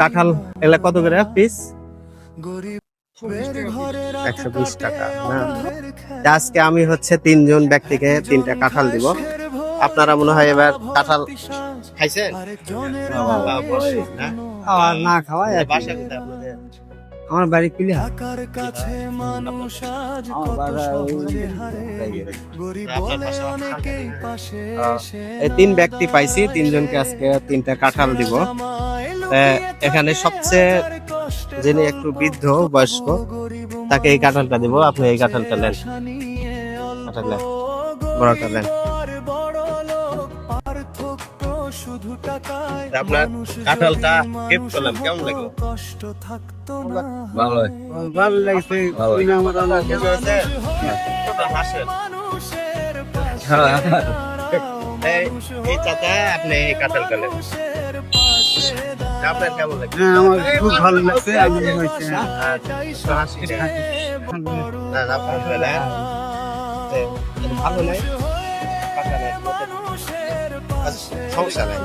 কাঁঠাল এগুলা কত করে পিস? 120 টাকা না? আজকে আমি হচ্ছে 3 জন ব্যক্তিকে 3টা কাঁঠাল দিব। আপনারা মনে হয় এবার কাঁঠাল খাইছেন? না খাওয়া বাসা কোথায় আপনাদের? আমার বাড়ি কিলি আপনার বাসা? এই 3 ব্যক্তি পাইছি, 3জনকে আজকে 3টা কাঁঠাল দিব। এখানে সবচেয়ে যিনি একটু বৃদ্ধ বয়স্ক তাকে এই কাঁঠালটা দিব। আপনি এই কাঁঠালটা নেন, কাঁঠাল বড়টা নেন। আপনার কাঁঠালটা গিফট করলাম, কেমন লাগলো? ভালো ভালো লাগছে। এই চাচা আপনি এই কাঁঠালটা নেন। আপনার কেমন লাগছে? আমার খুব ভালো লাগছে। আমি ভালো নাই সমস্যা নাই,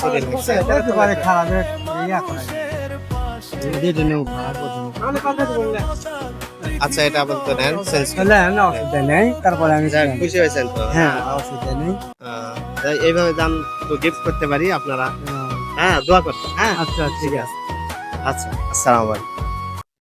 শরীর মিশে একেবারে খারাপ আচ্ছা, এটা আপাতত নেন, চেঞ্জ অসুবিধা নেই। তারপরে আমি খুশি হয়েছেন তো? হ্যাঁ, অসুবিধা নেই। এইভাবে দাম তো গিফট করতে পারি আপনারা। হ্যাঁ, দোয়া করতে। হ্যাঁ, আচ্ছা, ঠিক আছে। আচ্ছা, আসসালামু আলাইকুম।